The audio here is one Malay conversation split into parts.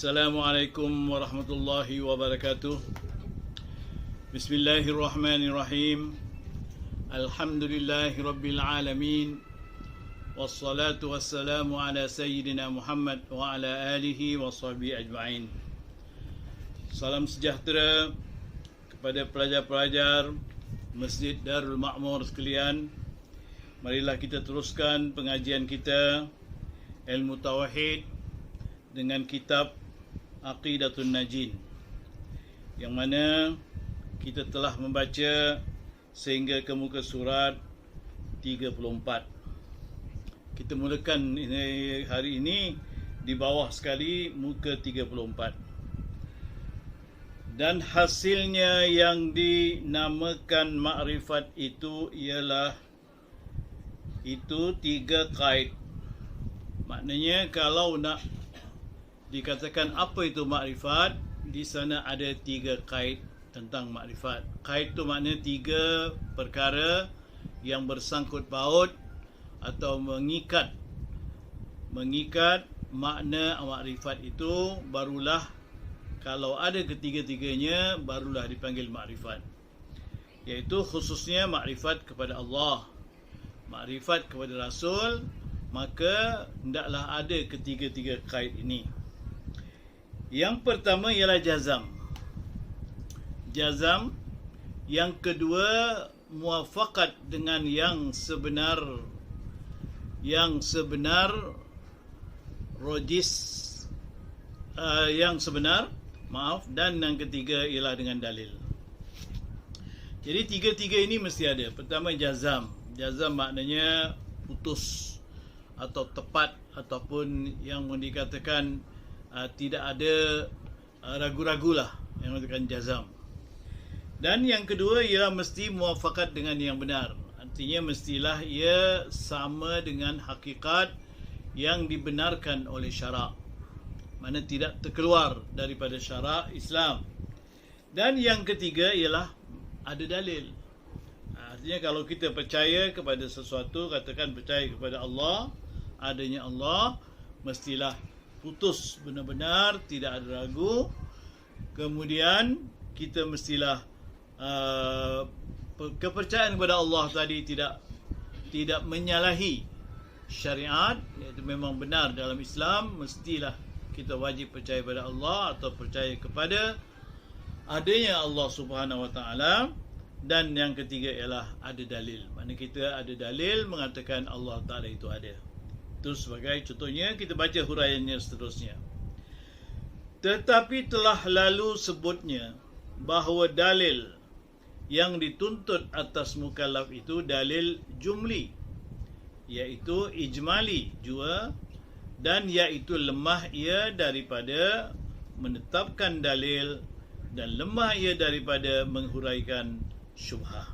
Assalamualaikum warahmatullahi wabarakatuh. Bismillahirrahmanirrahim. Alhamdulillahi rabbil alamin. Wassalatu wassalamu ala sayyidina Muhammad wa ala alihi wa sahbihi ajma'in. Salam sejahtera kepada pelajar-pelajar Masjid Darul Ma'mur sekalian. Marilah kita teruskan pengajian kita ilmu tauhid dengan kitab Aqidatun Najin, yang mana kita telah membaca sehingga ke muka surat 34. Kita mulakan hari ini di bawah sekali muka 34. Dan hasilnya yang dinamakan makrifat itu ialah tiga qaid. Maknanya kalau nak dikatakan apa itu makrifat, di sana ada tiga qaid tentang makrifat. Qaid itu maknanya tiga perkara yang bersangkut paut atau mengikat makna makrifat itu, barulah kalau ada ketiga-tiganya barulah dipanggil makrifat. Iaitu khususnya makrifat kepada Allah, makrifat kepada Rasul, maka hendaklah ada ketiga-tiga qaid ini. Yang pertama ialah jazam. Jazam. Yang kedua, muwafaqat dengan yang sebenar, rojis, yang sebenar, dan yang ketiga ialah dengan dalil. Jadi tiga-tiga ini mesti ada. Pertama jazam. Jazam maknanya putus atau tepat, ataupun yang dikatakan tidak ada ragu-ragu lah, yang dikatakan jazam. Dan yang kedua ialah mesti muwafaqat dengan yang benar. Artinya mestilah ia sama dengan hakikat yang dibenarkan oleh syarak, mana tidak terkeluar daripada syarak Islam. Dan yang ketiga ialah ada dalil. Artinya kalau kita percaya kepada sesuatu, katakan percaya kepada Allah, adanya Allah, mestilah putus benar-benar, tidak ada ragu. Kemudian kita mestilah kepercayaan kepada Allah tadi tidak menyalahi syariat, iaitu memang benar dalam Islam. Mestilah kita wajib percaya kepada Allah atau percaya kepada adanya Allah Subhanahu Wa Taala. Dan yang ketiga ialah ada dalil. Mana kita ada dalil mengatakan Allah Taala itu ada. Terus sebagai contohnya, kita baca huraiannya seterusnya. Tetapi telah lalu sebutnya bahawa dalil yang dituntut atas mukallaf itu dalil jumli, iaitu ijmali jua, dan iaitu lemah ia daripada menetapkan dalil dan lemah ia daripada menghuraikan syubhah.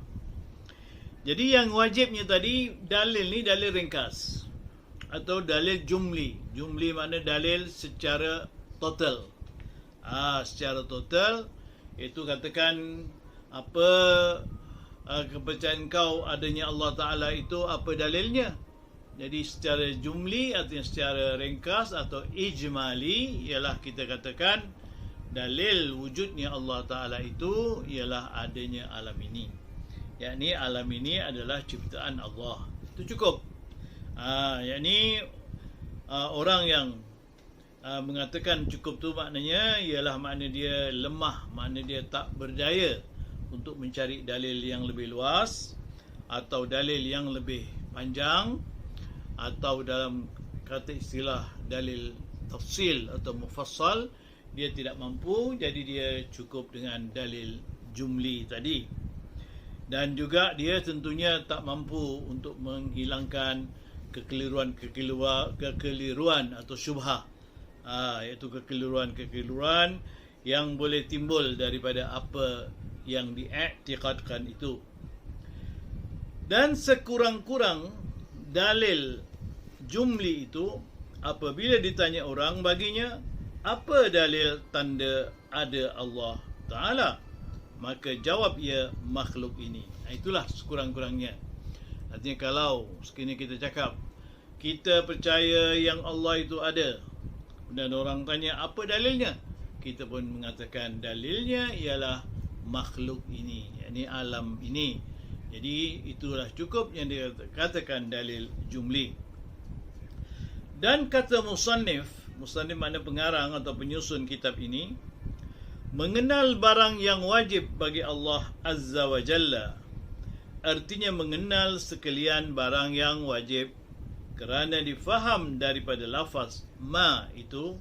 Jadi yang wajibnya tadi, dalil ni dalil ringkas atau dalil jumli. Jumli makna dalil secara total. Secara total, itu katakan apa kepercayaan kau adanya Allah Ta'ala itu, apa dalilnya. Jadi secara jumli artinya secara ringkas, atau ijmali ialah kita katakan dalil wujudnya Allah Ta'ala itu ialah adanya alam ini. Yakni alam ini adalah ciptaan Allah. Itu cukup. Yakni orang yang mengatakan cukup tu maknanya ialah makna dia lemah, makna dia tak berdaya untuk mencari dalil yang lebih luas atau dalil yang lebih panjang, atau dalam kata istilah dalil tafsil atau mufassal, dia tidak mampu, jadi dia cukup dengan dalil jumli tadi. Dan juga dia tentunya tak mampu untuk menghilangkan kekeliruan atau syubhah, iaitu kekeliruan yang boleh timbul daripada apa yang diiktikadkan itu. Dan sekurang-kurang dalil jumli itu, apabila ditanya orang baginya apa dalil tanda ada Allah Ta'ala, maka jawab ia makhluk ini. Itulah sekurang-kurangnya. Artinya kalau sekini kita cakap kita percaya yang Allah itu ada, Dan orang tanya apa dalilnya? Kita pun mengatakan dalilnya ialah makhluk ini, yakni alam ini. Jadi itulah cukup yang dikatakan dalil jumli. Dan kata musannif makna pengarang atau penyusun kitab ini, mengenal barang yang wajib bagi Allah Azza wa Jalla, artinya mengenal sekalian barang yang wajib, kerana difaham daripada lafaz ma itu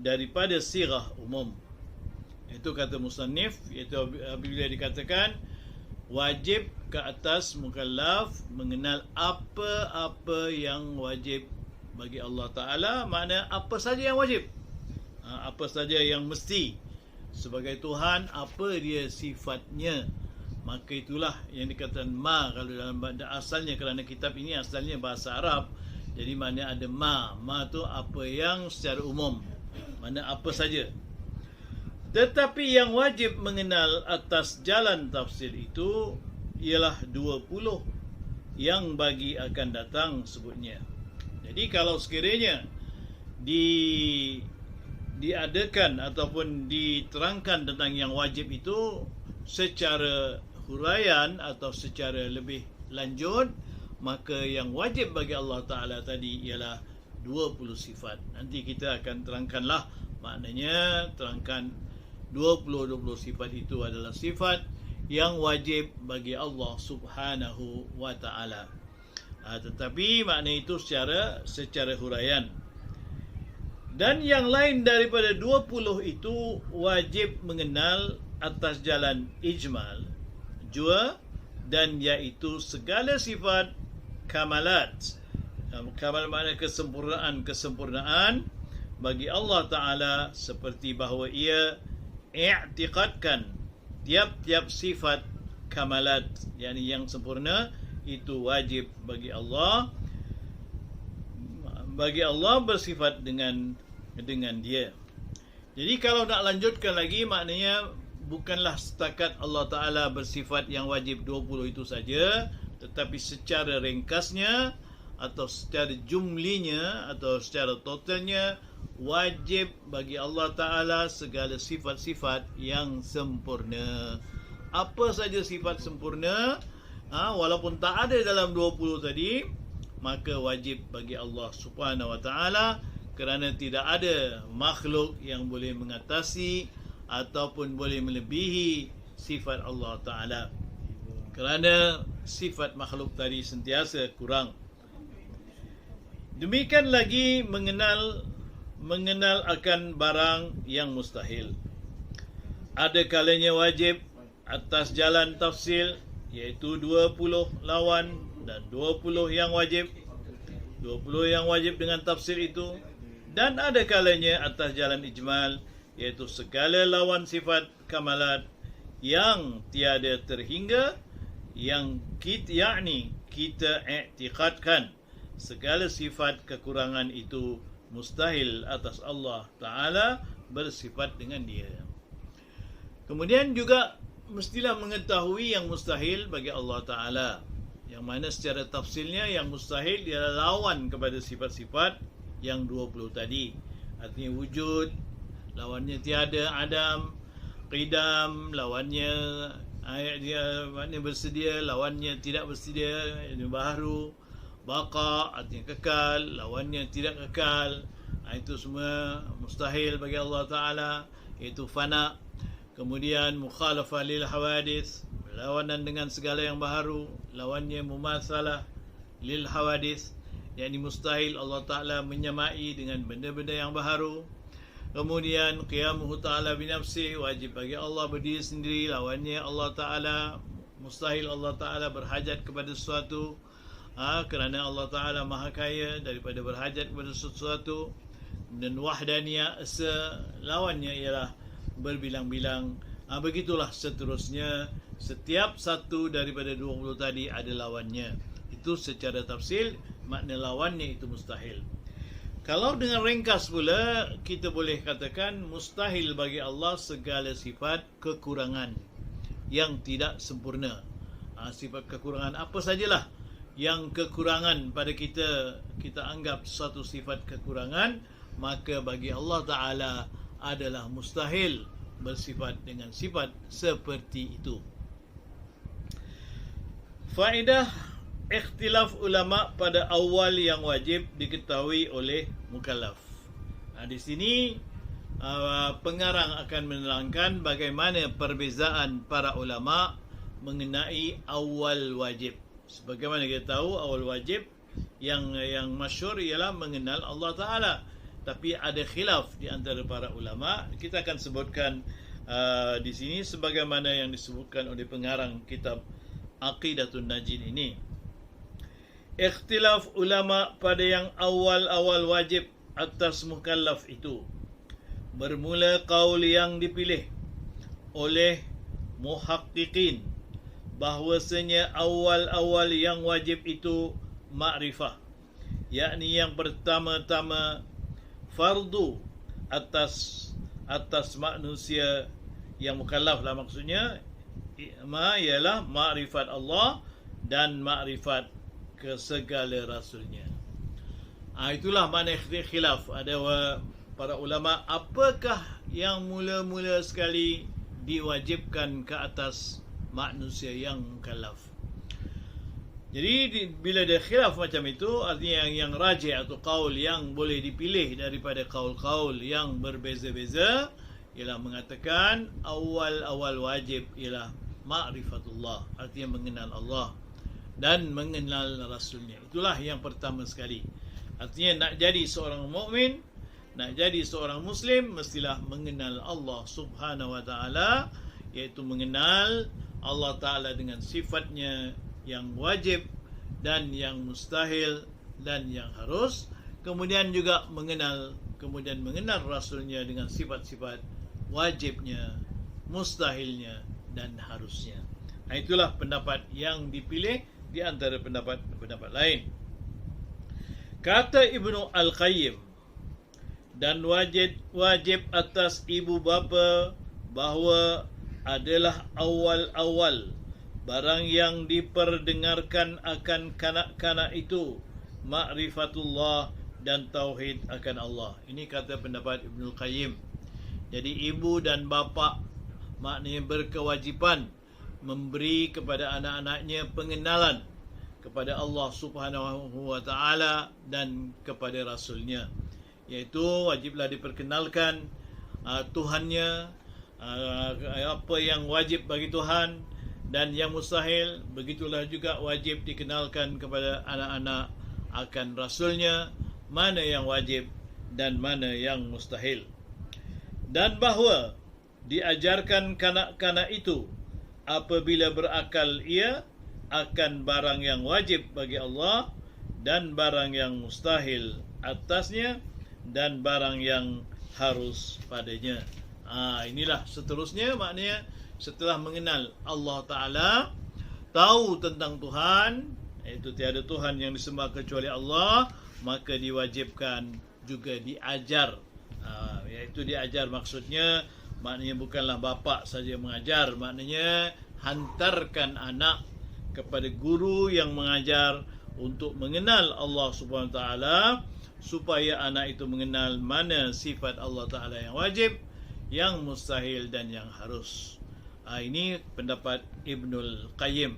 daripada sirah umum. Itu kata musannif, iaitu apabila dikatakan wajib ke atas mukallaf mengenal apa-apa yang wajib bagi Allah Ta'ala, makna apa saja yang wajib, apa saja yang mesti. Sebagai Tuhan, apa dia sifatnya, maka itulah yang dikatakan ma. Kalau dalam bahasa asalnya, kerana kitab ini asalnya bahasa Arab, jadi makna ada ma. Ma tu apa yang secara umum, makna apa saja. Tetapi yang wajib mengenal atas jalan tafsir itu ialah 20 yang bagi akan datang sebutnya. Jadi kalau sekiranya diadakan ataupun diterangkan tentang yang wajib itu secara huraian atau secara lebih lanjut, maka yang wajib bagi Allah Ta'ala tadi ialah 20 sifat. Nanti kita akan terangkanlah, maknanya terangkan 20 sifat itu adalah sifat yang wajib bagi Allah Subhanahu wa Ta'ala. Tetapi makna itu secara huraian. Dan yang lain daripada 20 itu wajib mengenal atas jalan ijmal jua, dan iaitu segala sifat kamalat. Kamal makna kesempurnaan bagi Allah Ta'ala, seperti bahawa ia i'tiqadkan tiap-tiap sifat kamalat, yakni yang sempurna, itu wajib bagi Allah bersifat dengan dia. Jadi kalau nak lanjutkan lagi, maknanya bukanlah setakat Allah Ta'ala bersifat yang wajib 20 itu saja, tetapi secara ringkasnya atau secara jumlinya atau secara totalnya, wajib bagi Allah Ta'ala segala sifat-sifat yang sempurna. Apa saja sifat sempurna, walaupun tak ada dalam 20 tadi, maka wajib bagi Allah Subhanahu wa Ta'ala, kerana tidak ada makhluk yang boleh mengatasi ataupun boleh melebihi sifat Allah Ta'ala, kerana sifat makhluk tadi sentiasa kurang. Demikian lagi mengenal akan barang yang mustahil. Ada kalanya wajib atas jalan tafsil, iaitu 20 lawan dan 20 yang wajib. 20 yang wajib dengan tafsir itu. Dan ada kalanya atas jalan ijmal, iaitu segala lawan sifat kamalat yang tiada terhingga, yang kita i'tiqadkan segala sifat kekurangan itu mustahil atas Allah Ta'ala bersifat dengan dia. Kemudian juga mestilah mengetahui yang mustahil bagi Allah Ta'ala, yang mana secara tafsilnya yang mustahil ialah lawan kepada sifat-sifat yang 20 tadi. Artinya wujud, lawannya tiada, adam, qidam, lawannya dia maknanya bersedia, lawannya tidak bersedia, ini baharu, baqa artinya kekal, lawannya tidak kekal. Itu semua mustahil bagi Allah Ta'ala, iaitu fana. Kemudian mukhalafah lil hawadith, lawanan dengan segala yang baharu, lawannya mumatsalah lil hawadith, yakni mustahil Allah Ta'ala menyamai dengan benda-benda yang baharu. Kemudian qiyamuhu ta'ala binafsih, wajib bagi Allah berdiri sendiri, lawannya Allah Ta'ala mustahil Allah Ta'ala berhajat kepada sesuatu, kerana Allah Ta'ala maha kaya daripada berhajat kepada sesuatu. Dan wahdaniyah esa, lawannya ialah berbilang-bilang. Begitulah seterusnya, setiap satu daripada 20 tadi ada lawannya. Itu secara tafsil, makna lawannya itu mustahil. Kalau dengan ringkas pula, kita boleh katakan mustahil bagi Allah segala sifat kekurangan yang tidak sempurna. Sifat kekurangan apa sajalah yang kekurangan pada kita anggap suatu sifat kekurangan, maka bagi Allah Ta'ala adalah mustahil bersifat dengan sifat seperti itu. Faedah ikhtilaf ulama pada awal yang wajib diketahui oleh mukallaf. Di sini pengarang akan menerangkan bagaimana perbezaan para ulama mengenai awal wajib. Sebagaimana kita tahu, awal wajib yang masyhur ialah mengenal Allah Ta'ala. Tapi ada khilaf di antara para ulama. Kita akan sebutkan di sini sebagaimana yang disebutkan oleh pengarang kitab Aqidatun Najin ini. Ikhtilaf ulama pada yang awal-awal wajib atas mukallaf itu. Bermula qaul yang dipilih oleh muhaqqiqin bahwasanya awal-awal yang wajib itu ma'rifah, yakni yang pertama-tama fardu atas manusia yang mukallaf lah, maksudnya ialah ma'rifat Allah dan ma'rifat ke segala rasulnya. Itulah makna khilaf. Ada para ulama, apakah yang mula-mula sekali diwajibkan ke atas manusia yang mukallaf. Jadi bila ada khilaf macam itu, artinya yang rajih atau qaul yang boleh dipilih daripada qaul-qaul yang berbeza-beza ialah mengatakan awal-awal wajib ialah ma'rifatullah, artinya mengenal Allah dan mengenal Rasulnya. Itulah yang pertama sekali. Artinya nak jadi seorang mukmin, nak jadi seorang Muslim, mestilah mengenal Allah Subhanahu Wa Taala, iaitu mengenal Allah Ta'ala dengan sifatnya yang wajib dan yang mustahil dan yang harus. Kemudian juga mengenal Rasulnya dengan sifat-sifat wajibnya, mustahilnya dan harusnya. Itulah pendapat yang dipilih di antara pendapat lain. Kata Ibnu Al-Qayyim, dan wajib atas ibu bapa bahawa adalah awal-awal barang yang diperdengarkan akan kanak-kanak itu ma'rifatullah dan tauhid akan Allah. Ini kata pendapat Ibnu Qayyim. Jadi ibu dan bapa maknanya berkewajipan memberi kepada anak-anaknya pengenalan kepada Allah Subhanahu Wa Taala dan kepada Rasulnya, iaitu wajiblah diperkenalkan Tuhannya, apa yang wajib bagi Tuhan dan yang mustahil. Begitulah juga wajib dikenalkan kepada anak-anak akan Rasulnya, mana yang wajib dan mana yang mustahil. Dan bahawa diajarkan kanak-kanak itu apabila berakal ia akan barang yang wajib bagi Allah dan barang yang mustahil atasnya dan barang yang harus padanya. Inilah seterusnya, maknanya setelah mengenal Allah Ta'ala, tahu tentang Tuhan, iaitu tiada Tuhan yang disembah kecuali Allah, maka diwajibkan juga diajar. Iaitu diajar maksudnya, maknanya bukanlah bapa saja mengajar, maknanya hantarkan anak kepada guru yang mengajar untuk mengenal Allah Subhanahu Wa Taala, supaya anak itu mengenal mana sifat Allah Ta'ala yang wajib, yang mustahil dan yang harus. Ini pendapat Ibnul Qayyim.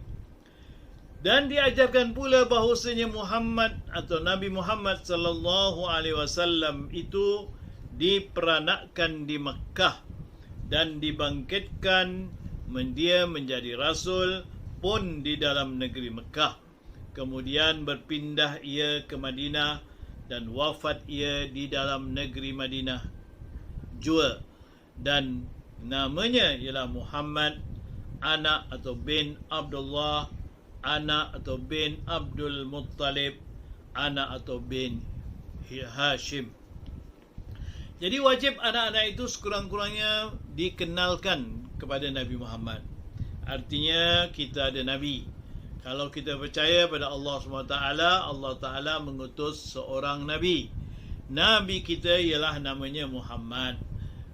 Dan diajarkan pula bahawasanya Muhammad atau Nabi Muhammad sallallahu alaihi wasallam itu diperanakkan di Makkah dan dibangkitkan dia menjadi rasul pun di dalam negeri Makkah. Kemudian berpindah ia ke Madinah dan wafat ia di dalam negeri Madinah jua, dan namanya ialah Muhammad, anak atau bin Abdullah, anak atau bin Abdul Muttalib, anak atau bin Hashim. Jadi wajib anak-anak itu sekurang-kurangnya dikenalkan kepada Nabi Muhammad. Artinya kita ada Nabi. Kalau kita percaya pada Allah SWT, Allah Ta'ala mengutus seorang Nabi. Nabi kita ialah namanya Muhammad.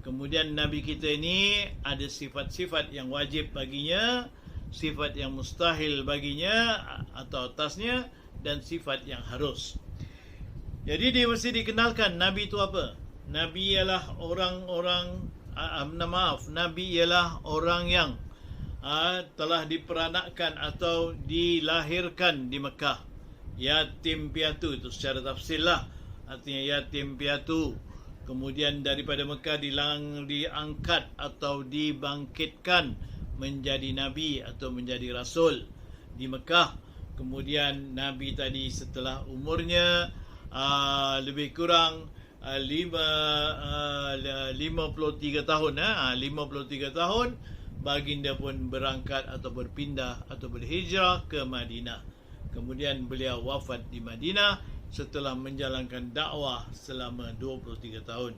Kemudian Nabi kita ini ada sifat-sifat yang wajib baginya, sifat yang mustahil baginya atau atasnya, dan sifat yang harus. Jadi dia mesti dikenalkan Nabi itu apa. Nabi ialah Nabi ialah orang yang telah diperanakkan atau dilahirkan di Mekah. Yatim piatu, itu secara tafsir lah, artinya yatim piatu. Kemudian daripada Mekah diangkat atau dibangkitkan menjadi Nabi atau menjadi Rasul di Mekah. Kemudian Nabi tadi setelah umurnya lebih kurang 53 tahun, 53 tahun, baginda pun berangkat atau berpindah atau berhijrah ke Madinah. Kemudian beliau wafat di Madinah setelah menjalankan dakwah selama 23 tahun.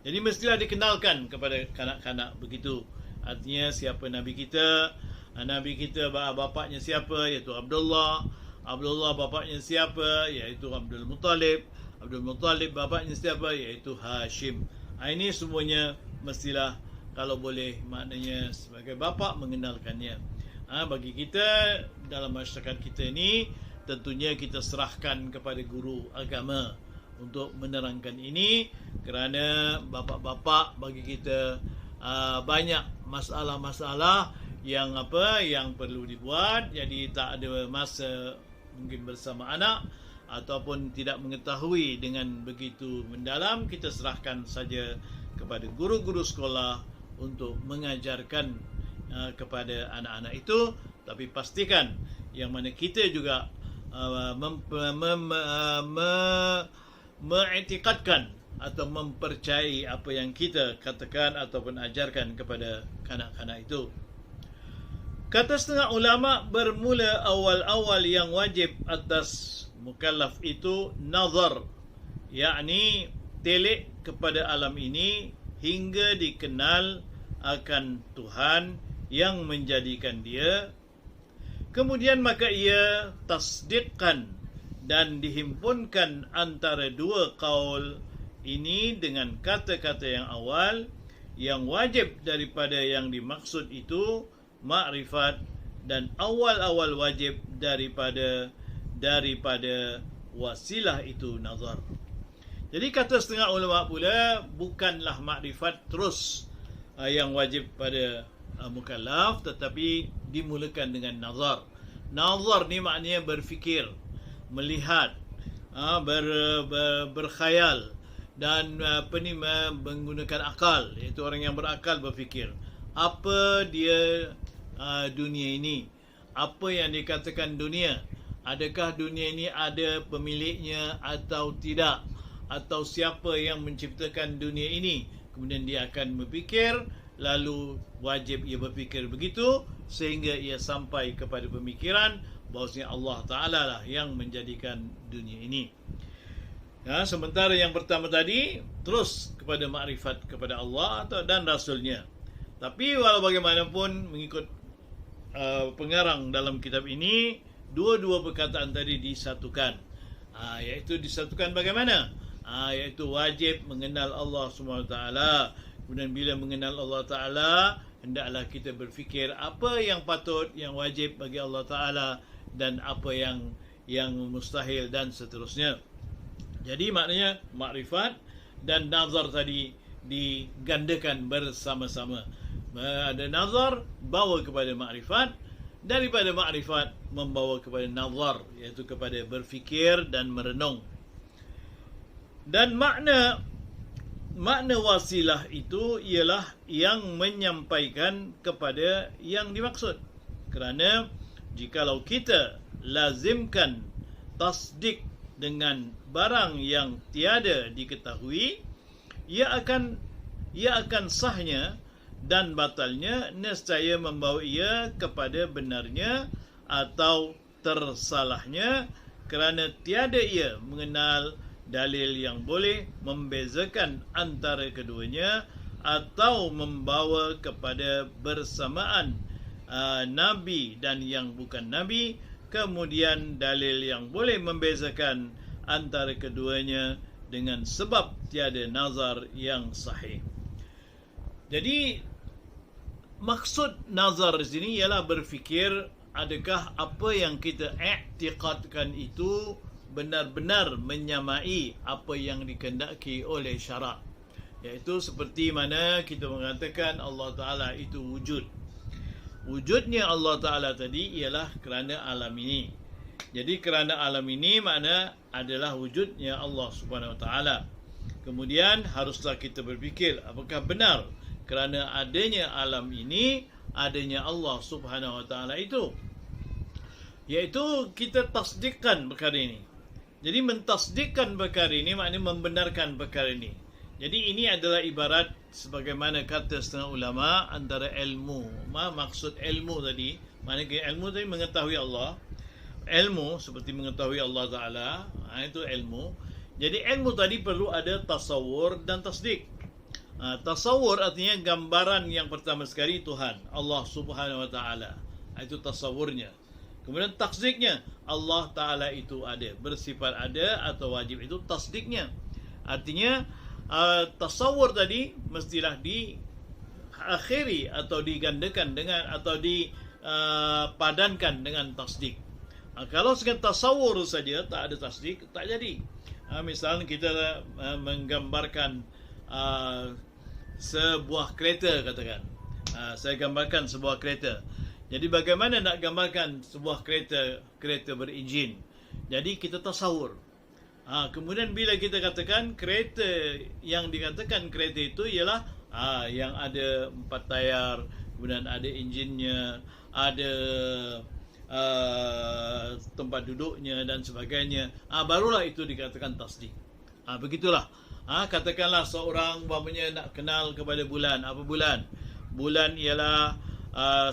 Jadi mestilah dikenalkan kepada kanak-kanak begitu. Artinya siapa Nabi kita? Nabi kita bapaknya siapa? Iaitu Abdullah. Abdullah bapaknya siapa? Iaitu Abdul Muttalib. Abdul Muttalib bapaknya siapa? Iaitu Hashim. Ini semuanya mestilah, kalau boleh, maknanya sebagai bapa mengenalkannya. Bagi kita dalam masyarakat kita ini, tentunya kita serahkan kepada guru agama untuk menerangkan ini, kerana bapa-bapa bagi kita banyak masalah-masalah yang perlu dibuat. Jadi tak ada masa mungkin bersama anak ataupun tidak mengetahui dengan begitu mendalam. Kita serahkan saja kepada guru-guru sekolah untuk mengajarkan kepada anak-anak itu. Tapi pastikan yang mana kita juga mengiktikadkan atau mempercayai apa yang kita katakan ataupun ajarkan kepada kanak-kanak itu. Kata setengah ulama, bermula awal-awal yang wajib atas mukallaf itu nazar, yakni telik kepada alam ini hingga dikenal akan Tuhan yang menjadikan dia. Kemudian maka ia tasdiqkan dan dihimpunkan antara dua qaul ini dengan kata-kata yang awal. Yang wajib daripada yang dimaksud itu makrifat, dan awal-awal wajib daripada wasilah itu nazar. Jadi kata setengah ulama pula, bukanlah makrifat terus yang wajib pada mukallaf, tetapi dimulakan dengan nazar. Nazar ni maknanya berfikir, melihat, berkhayal, dan menggunakan akal. Iaitu orang yang berakal berfikir, apa dia dunia ini, apa yang dikatakan dunia, adakah dunia ini ada pemiliknya atau tidak, atau siapa yang menciptakan dunia ini. Kemudian dia akan berfikir, lalu wajib ia berfikir begitu sehingga ia sampai kepada pemikiran bahawasanya Allah Ta'ala lah yang menjadikan dunia ini. Sementara yang pertama tadi terus kepada makrifat kepada Allah dan Rasulnya. Tapi walau bagaimanapun, mengikut pengarang dalam kitab ini, dua-dua perkataan tadi disatukan. Iaitu disatukan bagaimana? Iaitu wajib mengenal Allah SWT. Kemudian bila mengenal Allah Ta'ala, hendaklah kita berfikir apa yang patut, yang wajib bagi Allah Ta'ala, dan apa yang mustahil, dan seterusnya. Jadi maknanya makrifat dan nazar tadi digandakan bersama-sama. Ada nazar bawa kepada makrifat, daripada makrifat membawa kepada nazar, iaitu kepada berfikir dan merenung. Dan makna wasilah itu ialah yang menyampaikan kepada yang dimaksud. Kerana jikalau kita lazimkan tasdik dengan barang yang tiada diketahui, ia akan sahnya dan batalnya nescaya membawa ia kepada benarnya atau tersalahnya, kerana tiada ia mengenal dalil yang boleh membezakan antara keduanya atau membawa kepada bersamaan Nabi dan yang bukan Nabi, kemudian dalil yang boleh membezakan antara keduanya dengan sebab tiada nazar yang sahih. Jadi maksud nazar di sini ialah berfikir, adakah apa yang kita i'tiqadkan itu benar-benar menyamai apa yang dikehendaki oleh syarak. Iaitu seperti mana kita mengatakan Allah Ta'ala itu wujud. Wujudnya Allah Ta'ala tadi ialah kerana alam ini. Jadi kerana alam ini makna adalah wujudnya Allah Subhanahu Wa Ta'ala. Kemudian haruslah kita berfikir apakah benar kerana adanya alam ini, adanya Allah Subhanahu Wa Ta'ala itu. Iaitu kita tasdikkan perkara ini. Jadi mentasdikkan perkara ini maknanya membenarkan perkara ini. Jadi ini adalah ibarat sebagaimana kata setengah ulama antara ilmu. Maksud ilmu tadi, maknanya ilmu tadi mengetahui Allah. Ilmu seperti mengetahui Allah Ta'ala, itu ilmu. Jadi ilmu tadi perlu ada tasawur dan tasdik. Tasawur artinya gambaran yang pertama sekali Tuhan, Allah Subhanahu Wa Ta'ala. Itu tasawurnya. Kemudian tasdiknya, Allah Ta'ala itu ada, bersifat ada atau wajib, itu tasdiknya. Artinya tasawur tadi mestilah diakhiri atau digandakan dengan atau dipadankan dengan tasdik. Kalau sekedar tasawur saja tak ada tasdik, tak jadi. Misalnya kita menggambarkan sebuah kereta, katakan. Saya gambarkan sebuah kereta. Jadi bagaimana nak gambarkan sebuah kereta berenjin? Jadi kita tasawur. Kemudian bila kita katakan kereta, yang dikatakan kereta itu ialah yang ada 4 tayar, kemudian ada enjinnya, ada tempat duduknya dan sebagainya. Barulah itu dikatakan tasdik. Begitulah. Katakanlah seorang umpamanya nak kenal kepada bulan. Apa bulan? Bulan ialah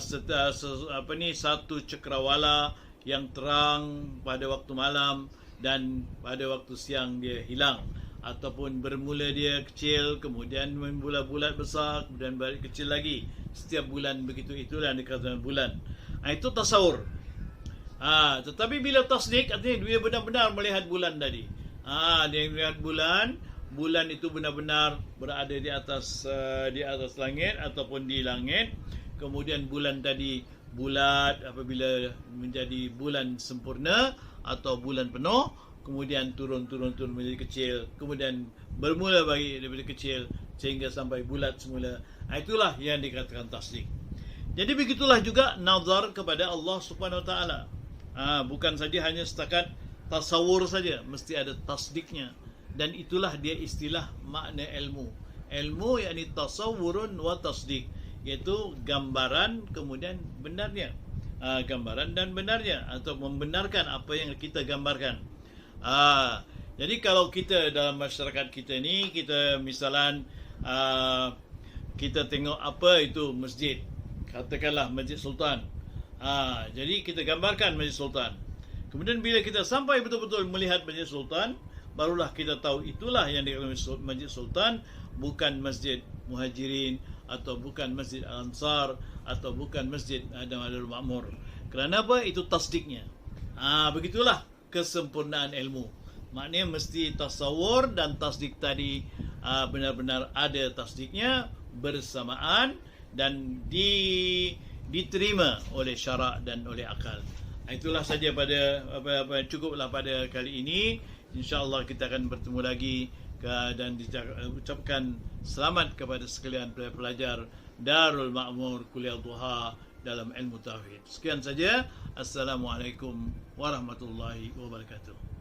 satu cakrawala yang terang pada waktu malam dan pada waktu siang dia hilang, ataupun bermula dia kecil kemudian bulat besar kemudian balik kecil lagi. Setiap bulan begitu, itulah yang dikatakan bulan. Itu tasawur. Tetapi bila tasdik artinya dia benar-benar melihat bulan tadi. Dia melihat bulan itu benar-benar berada di atas langit ataupun di langit. Kemudian bulan tadi bulat apabila menjadi bulan sempurna atau bulan penuh, kemudian turun menjadi kecil, kemudian bermula daripada kecil sehingga sampai bulat semula. Itulah yang dikatakan tasdik. Jadi begitulah juga nazar kepada Allah Subhanahu Wa Ta'ala. Bukan saja hanya setakat tasawur saja, mesti ada tasdiknya. Dan itulah dia istilah makna ilmu. Ilmu yakni tasawurun wa tasdik, iaitu gambaran kemudian benarnya. Gambaran dan benarnya, atau membenarkan apa yang kita gambarkan. Jadi kalau kita dalam masyarakat kita ni, kita misalan kita tengok apa itu masjid, katakanlah Masjid Sultan. Jadi kita gambarkan Masjid Sultan. Kemudian bila kita sampai betul-betul melihat Masjid Sultan, barulah kita tahu itulah yang dikatakan Masjid Sultan, bukan Masjid Muhajirin, atau bukan Masjid Al-Ansar, atau bukan Masjid Darul Ma'mur. Kerana apa? Itu tasdiknya. Begitulah kesempurnaan ilmu. Maknanya mesti tasawur dan tasdik tadi benar-benar ada tasdiknya bersamaan dan diterima oleh syarak dan oleh akal. Itulah saja pada cukuplah pada kali ini. InsyaAllah kita akan bertemu lagi dan ucapkan selamat kepada sekalian pelajar Darul Ma'mur Kuliah Duha dalam ilmu tauhid. Sekian saja. Assalamualaikum warahmatullahi wabarakatuh.